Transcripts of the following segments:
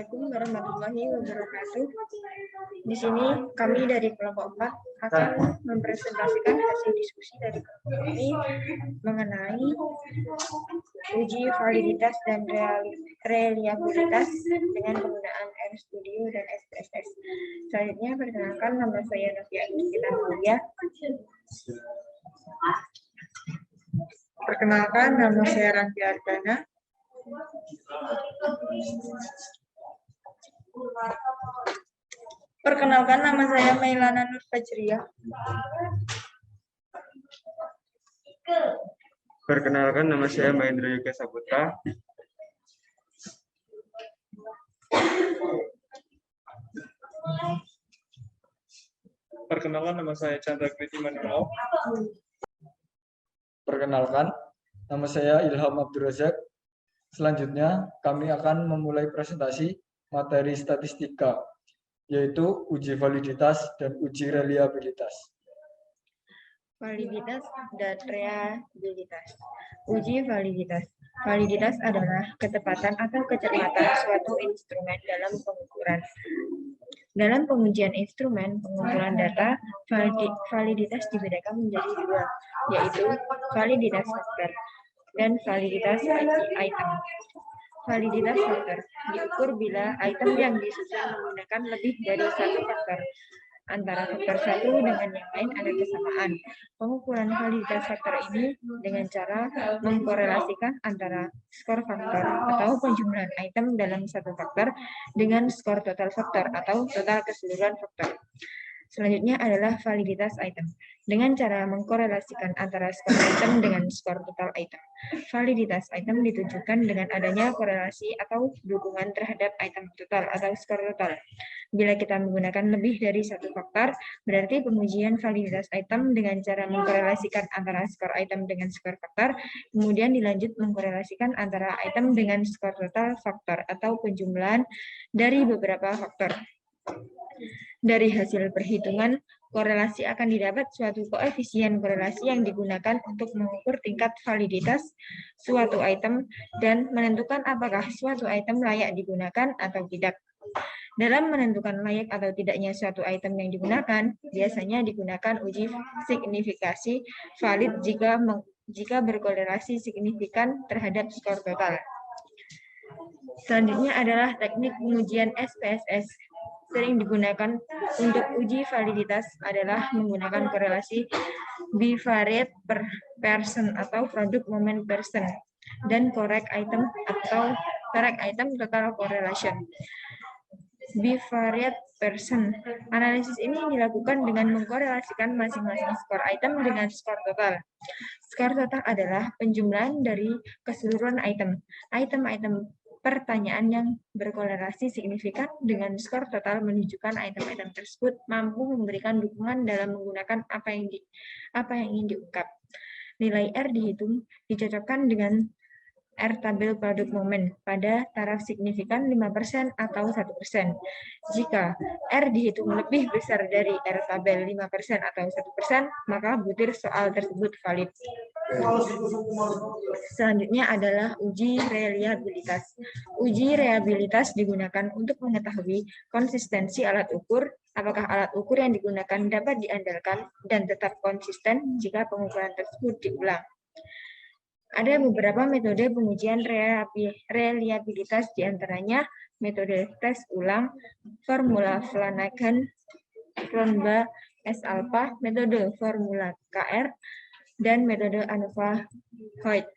Assalamualaikum warahmatullahi wabarakatuh. Di sini kami dari kelompok 4 akan mempresentasikan hasil diskusi dari kelompok kami mengenai uji validitas dan reliabilitas dengan penggunaan RStudio dan SPSS. Selanjutnya perkenalkan, nama saya Novia Agustina Mulia. Perkenalkan, nama saya Ranti Ardana. Perkenalkan, nama saya Mailana Nur Fajriah. Perkenalkan, nama saya Mahendra Yoga Saputra. Perkenalkan, nama saya Chandra Kriti Manurau. Perkenalkan, nama saya Ilham Abdul Razak. Selanjutnya, kami akan memulai presentasi materi statistika, yaitu uji validitas dan uji reliabilitas. Validitas dan reliabilitas. Uji validitas. Validitas adalah ketepatan atau kecermatan suatu instrumen dalam pengukuran. Dalam pengujian instrumen pengumpulan data, validitas dibedakan menjadi dua, yaitu validitas faktor dan validitas item. Validitas faktor diukur bila item yang disusun menggunakan lebih dari satu faktor. Antara faktor satu dengan yang lain ada kesamaan. Pengukuran validitas faktor ini dengan cara mengkorelasikan antara skor faktor atau penjumlahan item dalam satu faktor dengan skor total faktor atau total keseluruhan faktor. Selanjutnya adalah validitas item. Dengan cara mengkorelasikan antara skor item dengan skor total item. Validitas item ditujukan dengan adanya korelasi atau dukungan terhadap item total atau skor total. Bila kita menggunakan lebih dari satu faktor, berarti pengujian validitas item dengan cara mengkorelasikan antara skor item dengan skor faktor, kemudian dilanjut mengkorelasikan antara item dengan skor total faktor atau penjumlahan dari beberapa faktor. Dari hasil perhitungan, korelasi akan didapat suatu koefisien korelasi yang digunakan untuk mengukur tingkat validitas suatu item dan menentukan apakah suatu item layak digunakan atau tidak. Dalam menentukan layak atau tidaknya suatu item yang digunakan, biasanya digunakan uji signifikasi valid jika berkorelasi signifikan terhadap skor total. Selanjutnya adalah teknik pengujian SPSS. Sering digunakan untuk uji validitas adalah menggunakan korelasi bivariate per person atau product moment person dan correct item atau correct item total correlation. Bivariate person. Analisis ini dilakukan dengan mengkorelasikan masing-masing skor item dengan skor total. Skor total adalah penjumlahan dari keseluruhan item. Item-item pertanyaan yang berkorelasi signifikan dengan skor total menunjukkan item-item tersebut mampu memberikan dukungan dalam menggunakan apa yang ingin diungkap. Nilai R dihitung dicocokkan dengan R tabel product moment pada taraf signifikan 5% atau 1%. Jika R dihitung lebih besar dari R tabel 5% atau 1%, maka butir soal tersebut valid. Selanjutnya adalah uji reliabilitas. Uji reliabilitas digunakan untuk mengetahui konsistensi alat ukur, apakah alat ukur yang digunakan dapat diandalkan dan tetap konsisten jika pengukuran tersebut diulang. Ada beberapa metode pengujian reliabilitas, diantaranya metode tes ulang, formula Flanagan-Cronbach S-alpha, metode formula KR, dan metode ANOVA-Voigt.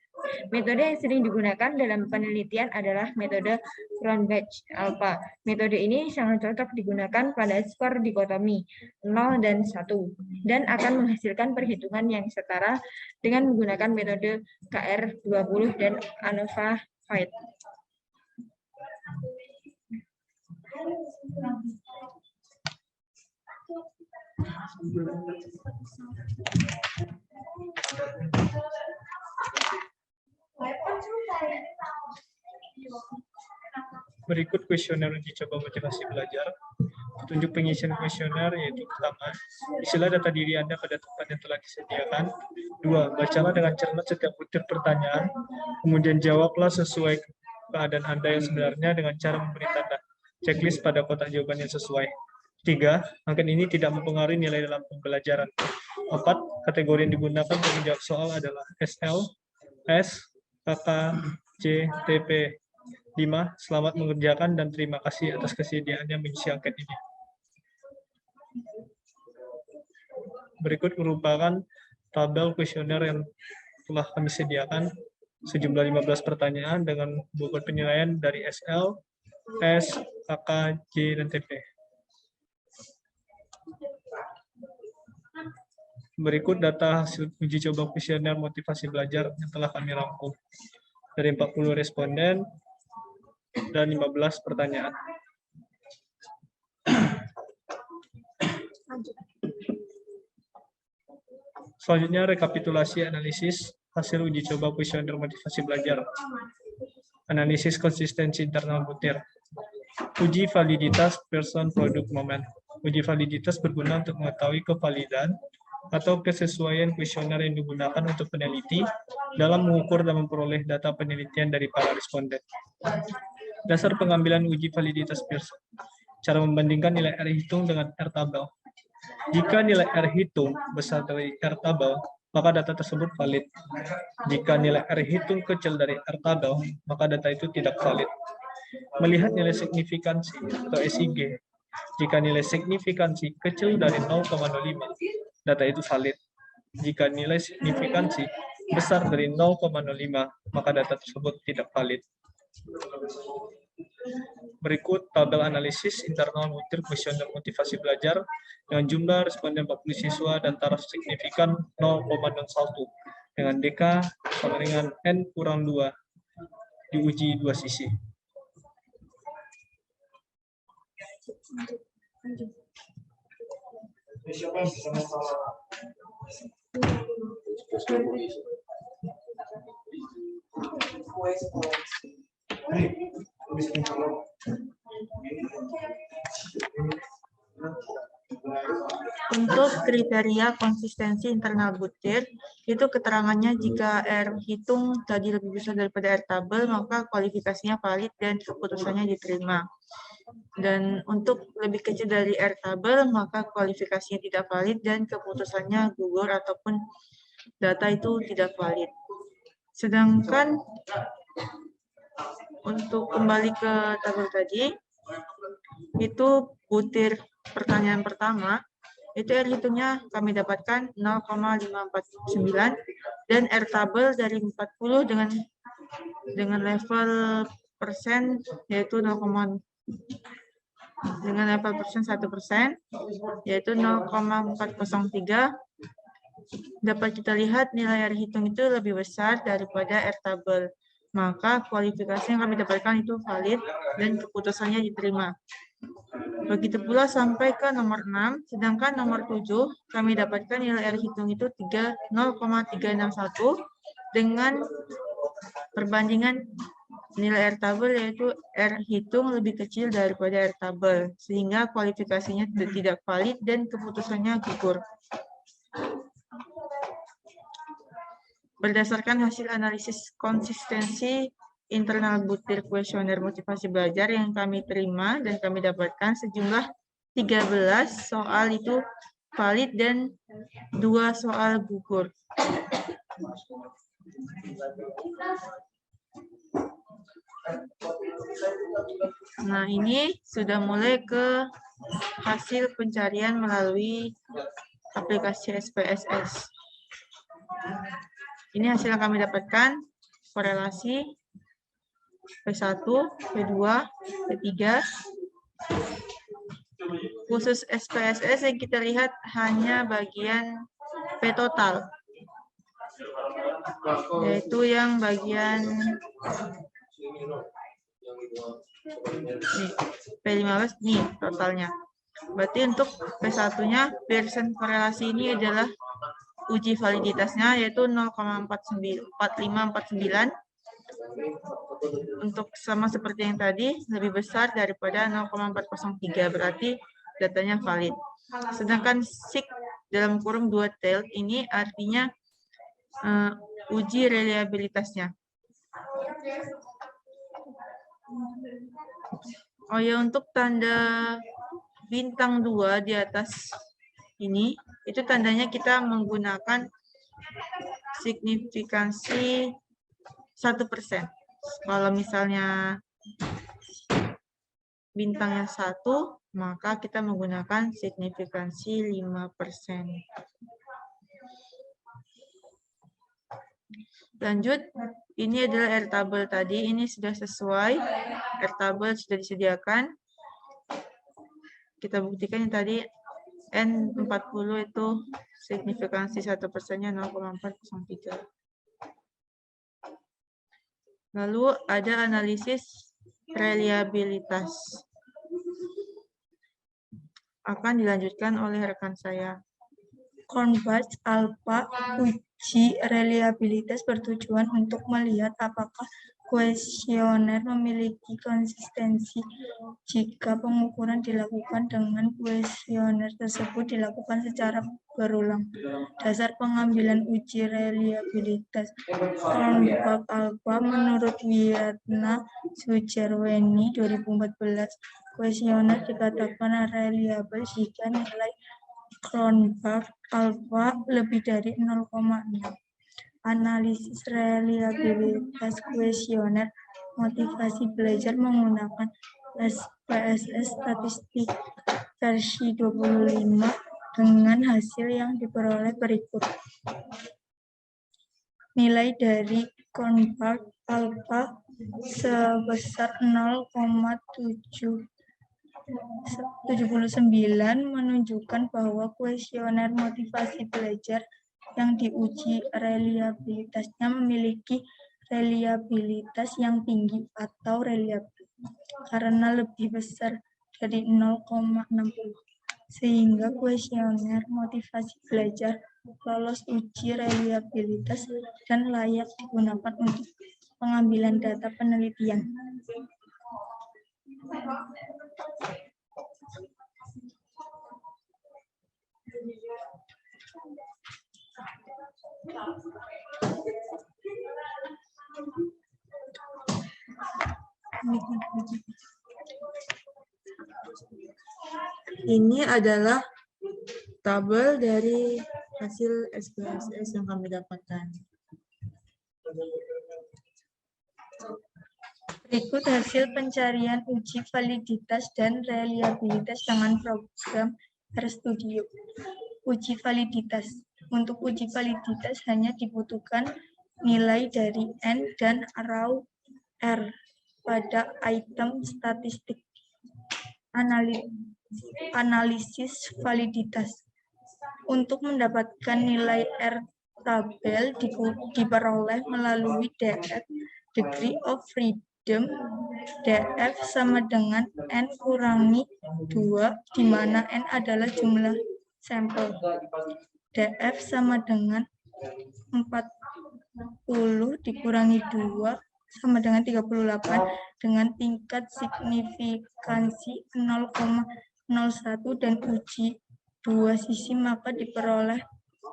Metode yang sering digunakan dalam penelitian adalah metode Cronbach alpha. Metode ini sangat cocok digunakan pada skor dikotomi 0 dan 1 dan akan menghasilkan perhitungan yang setara dengan menggunakan metode KR20 dan ANOVA-Voigt. Berikut kuesioner uji coba motivasi belajar. Petunjuk pengisian kuesioner yaitu pertama, isilah data diri Anda pada tempat yang telah disediakan. 2. Bacalah dengan cermat setiap butir pertanyaan, kemudian jawablah sesuai keadaan Anda yang sebenarnya dengan cara memberi tanda. checklist pada kotak jawaban yang sesuai. 3. Angket ini tidak mempengaruhi nilai dalam pembelajaran. 4. Kategori yang digunakan untuk menjawab soal adalah SL, S, KK, C, TP. 5. Selamat mengerjakan dan terima kasih atas kesediaannya mengisi angket ini. Berikut merupakan tabel kuesioner yang telah kami sediakan sejumlah 15 pertanyaan dengan bobot penilaian dari SL, S, KK, J, dan TP. Berikut data hasil uji coba kuesioner motivasi belajar yang telah kami rangkum dari 40 responden dan 15 pertanyaan. Selanjutnya rekapitulasi analisis hasil uji coba kuesioner motivasi belajar. Analisis konsistensi internal butir. Uji validitas person produk momen. Uji validitas berguna untuk mengetahui kevalidan atau kesesuaian kuesioner yang digunakan untuk peneliti dalam mengukur dan memperoleh data penelitian dari para responden. Dasar pengambilan uji validitas Pearson. Cara membandingkan nilai R hitung dengan R tabel. Jika nilai R hitung besar dari R tabel, maka data tersebut valid. Jika nilai R hitung kecil dari R tabel, maka data itu tidak valid. Melihat nilai signifikansi atau SIG. Jika nilai signifikansi kecil dari 0,05, data itu valid. Jika nilai signifikansi besar dari 0,05, maka data tersebut tidak valid. Berikut tabel analisis internal butir kuesioner motivasi belajar dengan jumlah responden 40 siswa dan taraf signifikan 0,01 dengan DK sama dengan N kurang 2 diuji dua sisi. Untuk kriteria konsistensi internal butir, itu keterangannya jika R hitung tadi lebih besar daripada R tabel, maka kualifikasinya valid dan keputusannya diterima. Dan untuk lebih kecil dari R tabel, maka kualifikasinya tidak valid dan keputusannya gugur ataupun data itu tidak valid. Sedangkan untuk kembali ke tabel tadi, itu butir pertanyaan pertama, itu R hitungnya kami dapatkan 0,549 dan R tabel dari 40 dengan level persen yaitu 0, dengan level persen 1%, yaitu 0,403. Dapat kita lihat nilai R hitung itu lebih besar daripada R tabel. Maka kualifikasi yang kami dapatkan itu valid dan keputusannya diterima. Begitu pula sampai ke nomor 6, sedangkan nomor 7 kami dapatkan nilai R hitung itu 0,361 dengan perbandingan nilai R tabel yaitu R hitung lebih kecil daripada R tabel, sehingga kualifikasinya tidak valid dan keputusannya gugur. Berdasarkan hasil analisis konsistensi internal butir kuesioner motivasi belajar yang kami terima dan kami dapatkan sejumlah 13 soal itu valid dan 2 soal gugur. Nah, ini sudah mulai ke hasil pencarian melalui aplikasi SPSS. Ini hasil yang kami dapatkan, korelasi P1, P2, P3. Khusus SPSS yang kita lihat hanya bagian P total, yaitu yang bagian nih, P15 nih totalnya. Berarti untuk P1-nya Pearson korelasi ini adalah uji validitasnya yaitu 0,4549. Untuk sama seperti yang tadi, lebih besar daripada 0,403, berarti datanya valid. Sedangkan SIG dalam kurung 2 tail ini artinya uji reliabilitasnya. Oh ya, untuk tanda bintang 2 di atas ini, itu tandanya kita menggunakan signifikansi 1%. Kalau misalnya bintangnya 1, maka kita menggunakan signifikansi 5%. Lanjut, ini adalah airtable tadi, ini sudah sesuai, airtable sudah disediakan. Kita buktikan yang tadi N40 itu signifikansi 1%-nya 0,403. Lalu ada analisis reliabilitas. Akan dilanjutkan oleh rekan saya. Converge alpha uji reliabilitas bertujuan untuk melihat apakah kuesioner memiliki konsistensi. Jika pengukuran dilakukan dengan kuesioner tersebut dilakukan secara berulang. Dasar pengambilan uji reliabilitas Cronbach alpha menurut Wiyatna Sujarweni 2014, kuesioner dikatakan reliable jika nilai Cronbach alpha lebih dari 0,6. Analisis reliabilitas kuesioner motivasi belajar menggunakan PSS statistik versi 25 dengan hasil yang diperoleh berikut. Nilai dari Cronbach alpha sebesar 0,79 menunjukkan bahwa kuesioner motivasi belajar yang diuji reliabilitasnya memiliki reliabilitas yang tinggi atau reliabel karena lebih besar dari 0,60, sehingga kuesioner motivasi belajar lolos uji reliabilitas dan layak digunakan untuk pengambilan data penelitian. Ini adalah tabel dari hasil SPSS yang kami dapatkan. Berikut hasil pencarian uji validitas dan reliabilitas dengan program RStudio. Uji validitas. Untuk uji validitas hanya dibutuhkan nilai dari N dan raw R pada item statistik. Analisis validitas. Untuk mendapatkan nilai R tabel diperoleh melalui DF, degree of freedom, DF sama dengan N kurangi 2, di mana N adalah jumlah sampel. DF sama dengan 40 dikurangi 2 sama dengan 38 dengan tingkat signifikansi 0,01 dan uji dua sisi, maka diperoleh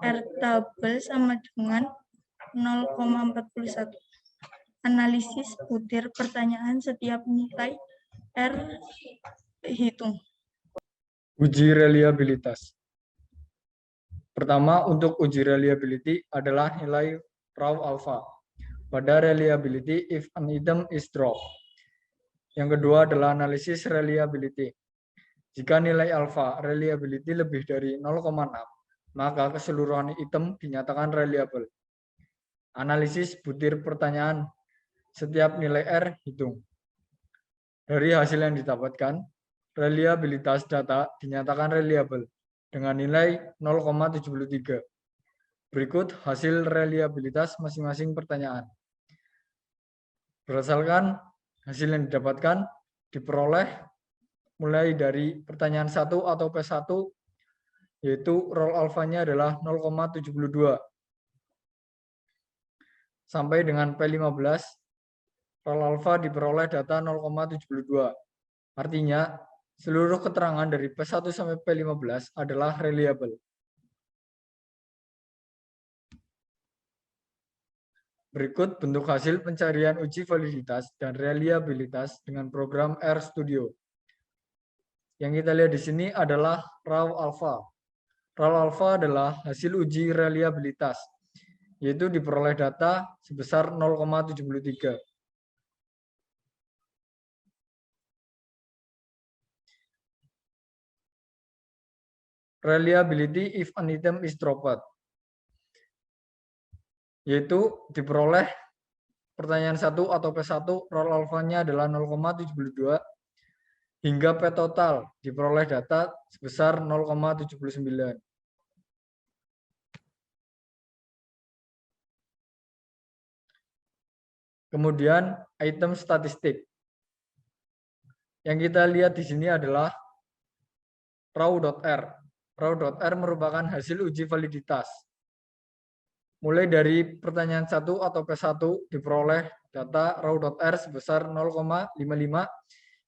R tabel sama dengan 0,41. Analisis butir pertanyaan setiap nilai R hitung. Uji reliabilitas. Pertama, untuk uji reliability adalah nilai raw alpha. Pada reliability, if an item is dropped. Yang kedua adalah analisis reliability. Jika nilai alpha reliability lebih dari 0,6, maka keseluruhan item dinyatakan reliable. Analisis butir pertanyaan. Setiap nilai R hitung. Dari hasil yang didapatkan, reliabilitas data dinyatakan reliable dengan nilai 0,73. Berikut hasil reliabilitas masing-masing pertanyaan. Berdasarkan hasil yang didapatkan, diperoleh mulai dari pertanyaan 1 atau P1, yaitu roll alfanya adalah 0,72. Sampai dengan P15, roll alfa diperoleh data 0,72. Artinya, seluruh keterangan dari P1 sampai P15 adalah reliable. Berikut bentuk hasil pencarian uji validitas dan reliabilitas dengan program RStudio. Yang kita lihat di sini adalah raw alpha. Raw alpha adalah hasil uji reliabilitas, yaitu diperoleh data sebesar 0,73. Reliability if an item is dropped, yaitu diperoleh pertanyaan 1 atau P1 raw alpha-nya adalah 0,72 hingga P total diperoleh data sebesar 0,79. Kemudian item statistik. Yang kita lihat di sini adalah raw.r. Raw.r merupakan hasil uji validitas. Mulai dari pertanyaan 1 atau P1 diperoleh data raw.r sebesar 0,55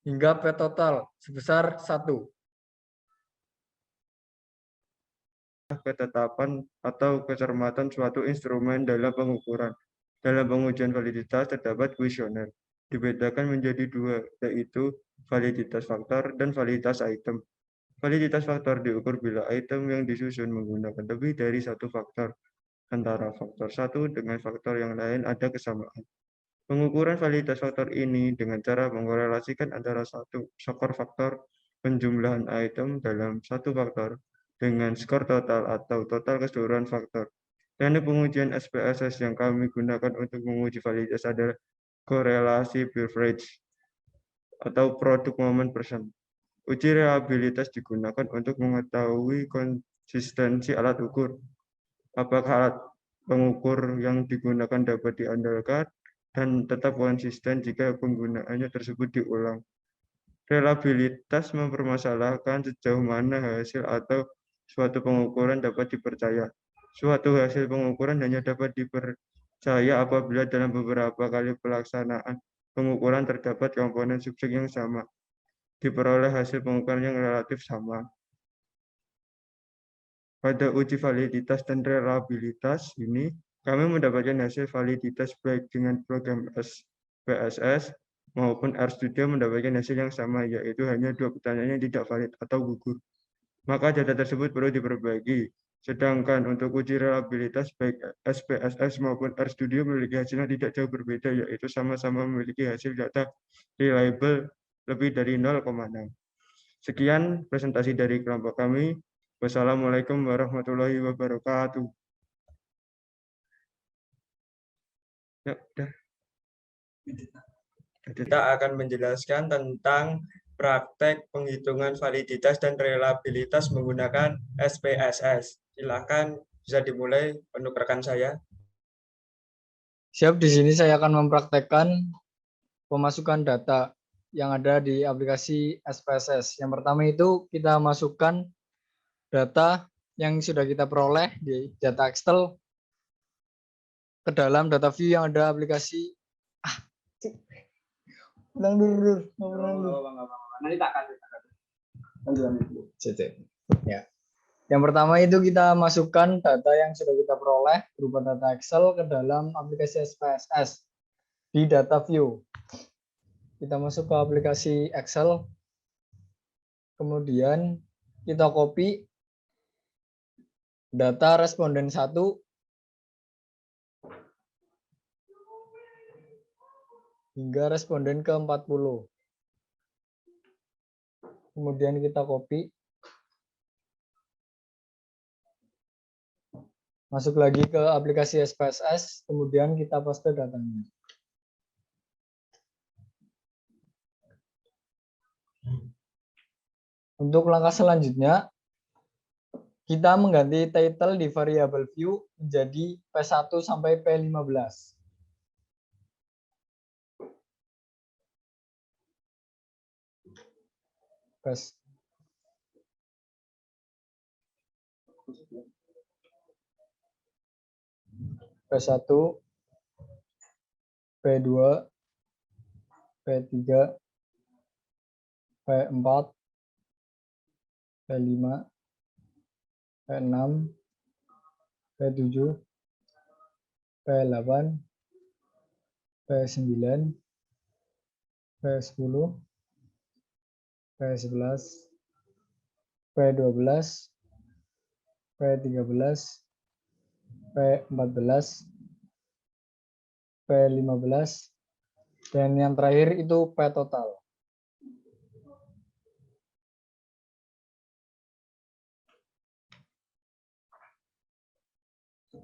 hingga P total sebesar 1. Ketetapan atau kecermatan suatu instrumen dalam pengukuran. Dalam pengujian validitas terdapat kuesioner. Dibedakan menjadi dua, yaitu validitas faktor dan validitas item. Validitas faktor diukur bila item yang disusun menggunakan lebih dari satu faktor. Antara faktor satu dengan faktor yang lain ada kesamaan. Pengukuran validitas faktor ini dengan cara mengkorelasikan antara satu skor faktor penjumlahan item dalam satu faktor dengan skor total atau total keseluruhan faktor. Teknik pengujian SPSS yang kami gunakan untuk menguji validitas adalah korelasi Beveridge atau product moment percent. Uji reliabilitas digunakan untuk mengetahui konsistensi alat ukur. Apakah alat pengukur yang digunakan dapat diandalkan dan tetap konsisten jika penggunaannya tersebut diulang. Reliabilitas mempermasalahkan sejauh mana hasil atau suatu pengukuran dapat dipercaya. Suatu hasil pengukuran hanya dapat dipercaya apabila dalam beberapa kali pelaksanaan pengukuran terdapat komponen subjek yang sama. Diperoleh hasil pengukuran yang relatif sama. Pada uji validitas dan reliabilitas ini, kami mendapatkan hasil validitas baik dengan program SPSS maupun RStudio mendapatkan hasil yang sama, yaitu hanya dua pertanyaan yang tidak valid atau gugur. Maka data tersebut perlu diperbaiki. Sedangkan untuk uji reliabilitas baik SPSS maupun RStudio memiliki hasil yang tidak jauh berbeda, yaitu sama-sama memiliki hasil data reliable lebih dari 0,6. Sekian presentasi dari kelompok kami. Wassalamualaikum warahmatullahi wabarakatuh. Ya, udah. Kita akan menjelaskan tentang praktek penghitungan validitas dan reliabilitas menggunakan SPSS. Silakan bisa dimulai untuk rekan saya. Siap, di sini saya akan mempraktekkan pemasukan data yang ada di aplikasi SPSS. Yang pertama itu kita masukkan data yang sudah kita peroleh di data Excel ke dalam data view yang ada aplikasi. Nanti tak kasih. Ya. Yang pertama itu kita masukkan data yang sudah kita peroleh berupa data Excel ke dalam aplikasi SPSS di data view. Kita masuk ke aplikasi Excel, kemudian kita copy data responden 1 hingga responden ke-40. Kemudian kita copy, masuk lagi ke aplikasi SPSS, kemudian kita paste datanya. Untuk langkah selanjutnya, kita mengganti title di variable view menjadi P1 sampai P15. P1, P2, P3, P4, P5, P6, P7, P8, P9, P10, P11, P12, P13, P14, P15, dan yang terakhir itu P total.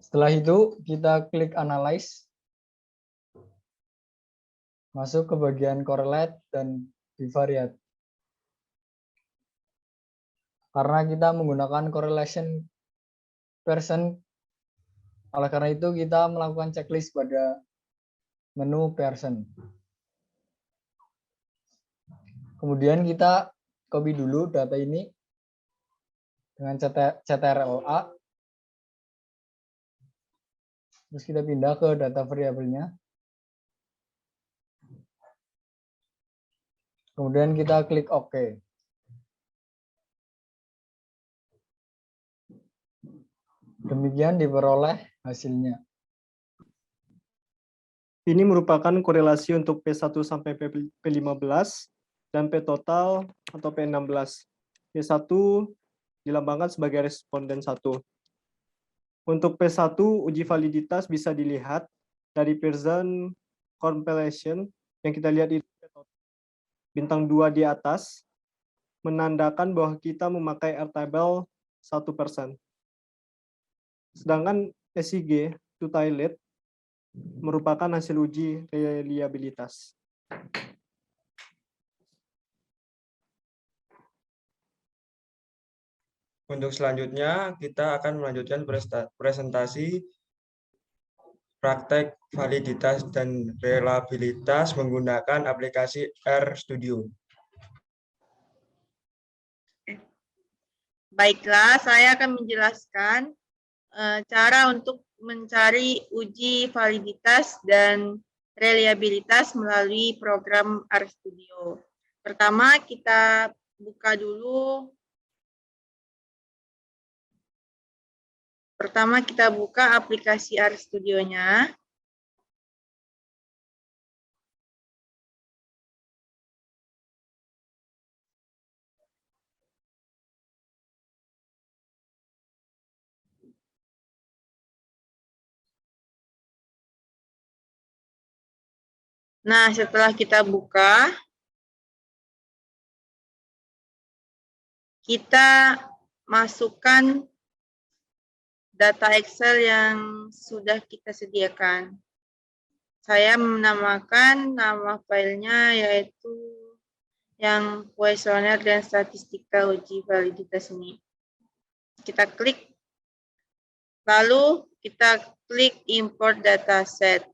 Setelah itu kita klik Analyze, masuk ke bagian Correlate dan Bivariate. Karena kita menggunakan correlation person, oleh karena itu kita melakukan checklist pada menu person. Kemudian kita copy dulu data ini dengan CTRL-A. Terus kita pindah ke data variabelnya. Kemudian kita klik OK. Demikian diperoleh hasilnya. Ini merupakan korelasi untuk P1 sampai P15 dan P total atau P16. P1 dilambangkan sebagai responden 1. Untuk P1, uji validitas bisa dilihat dari Pearson compilation yang kita lihat di bintang 2 di atas, menandakan bahwa kita memakai Airtable 1%. Sedangkan SIG, two-tiled, merupakan hasil uji reliabilitas. Untuk selanjutnya, kita akan melanjutkan presentasi praktek validitas dan reliabilitas menggunakan aplikasi RStudio. Baiklah, saya akan menjelaskan cara untuk mencari uji validitas dan reliabilitas melalui program RStudio. Pertama, kita buka dulu. Pertama, kita buka aplikasi RStudio-nya. Nah, setelah kita buka, kita masukkan data Excel yang sudah kita sediakan. Saya menamakan nama filenya yaitu yang kuesioner dan statistika uji validitas ini. Kita klik, lalu kita klik import dataset.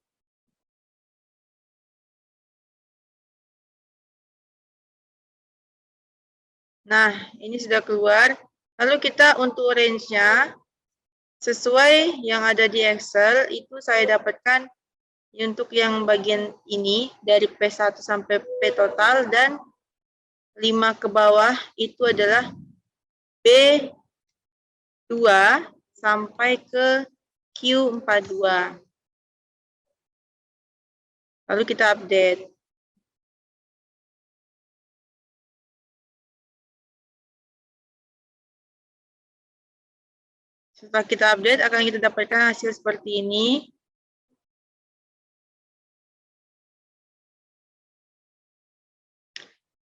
Nah, ini sudah keluar. Lalu kita untuk range-nya, sesuai yang ada di Excel, itu saya dapatkan untuk yang bagian ini, dari P1 sampai P total, dan 5 ke bawah itu adalah B2 sampai ke Q42. Lalu kita update. Setelah kita update, akan kita dapatkan hasil seperti ini.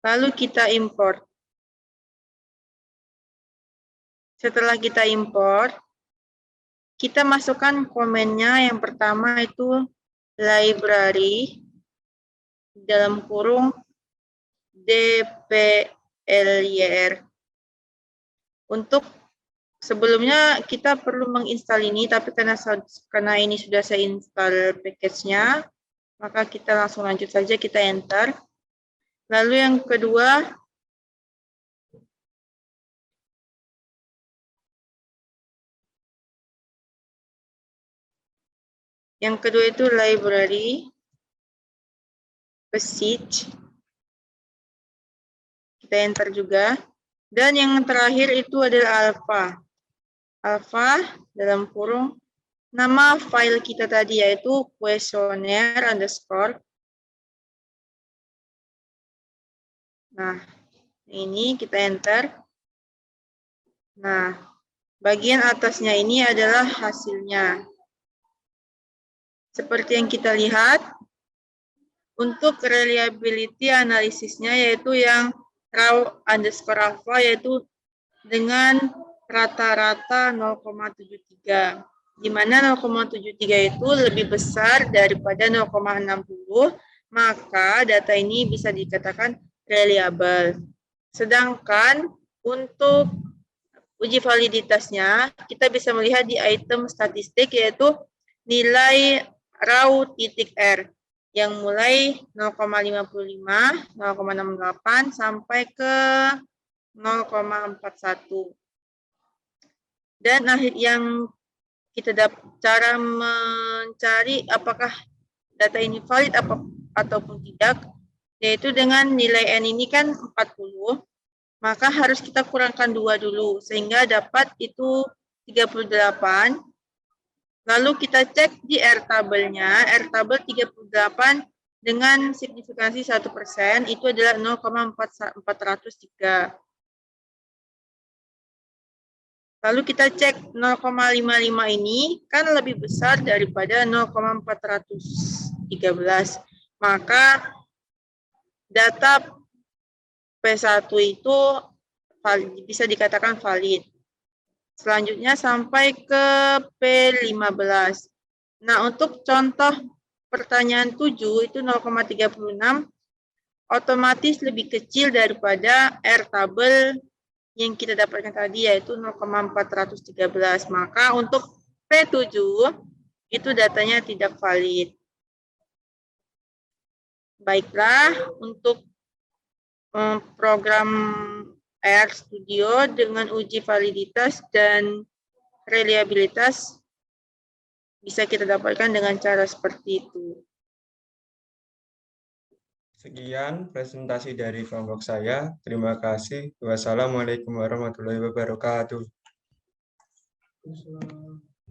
Lalu kita import. Setelah kita import, kita masukkan komennya. Yang pertama itu library dalam kurung dplyr. Untuk sebelumnya kita perlu menginstal ini, tapi karena ini sudah saya install package-nya, maka kita langsung lanjut saja, kita enter. Lalu yang kedua, itu library passage. Kita enter juga. Dan yang terakhir itu adalah alpha. Alpha dalam kurung nama file kita tadi yaitu questionnaire underscore. Nah, ini kita enter. Nah, bagian atasnya ini adalah hasilnya. Seperti yang kita lihat, untuk reliability analisisnya yaitu yang raw underscore alpha yaitu dengan rata-rata 0,73. Di mana 0,73 itu lebih besar daripada 0,60, maka data ini bisa dikatakan reliable. Sedangkan untuk uji validitasnya, kita bisa melihat di item statistik yaitu nilai raw titik R yang mulai 0,55, 0,68 sampai ke 0,41. Dan yang kita cara mencari apakah data ini valid ataupun tidak, yaitu dengan nilai N ini kan 40, maka harus kita kurangkan 2 dulu, sehingga dapat itu 38. Lalu kita cek di R tabelnya, R tabel 38 dengan signifikansi 1%, itu adalah 0,403. Lalu kita cek 0,55 ini kan lebih besar daripada 0,413. Maka data P1 itu valid, bisa dikatakan valid. Selanjutnya sampai ke P15. Nah, untuk contoh pertanyaan 7 itu 0,36 otomatis lebih kecil daripada R tabel yang kita dapatkan tadi yaitu 0,413. Maka untuk P7 itu datanya tidak valid. Baiklah, untuk program RStudio dengan uji validitas dan reliabilitas bisa kita dapatkan dengan cara seperti itu. Sekian presentasi dari kelompok saya. Terima kasih. Wassalamualaikum warahmatullahi wabarakatuh.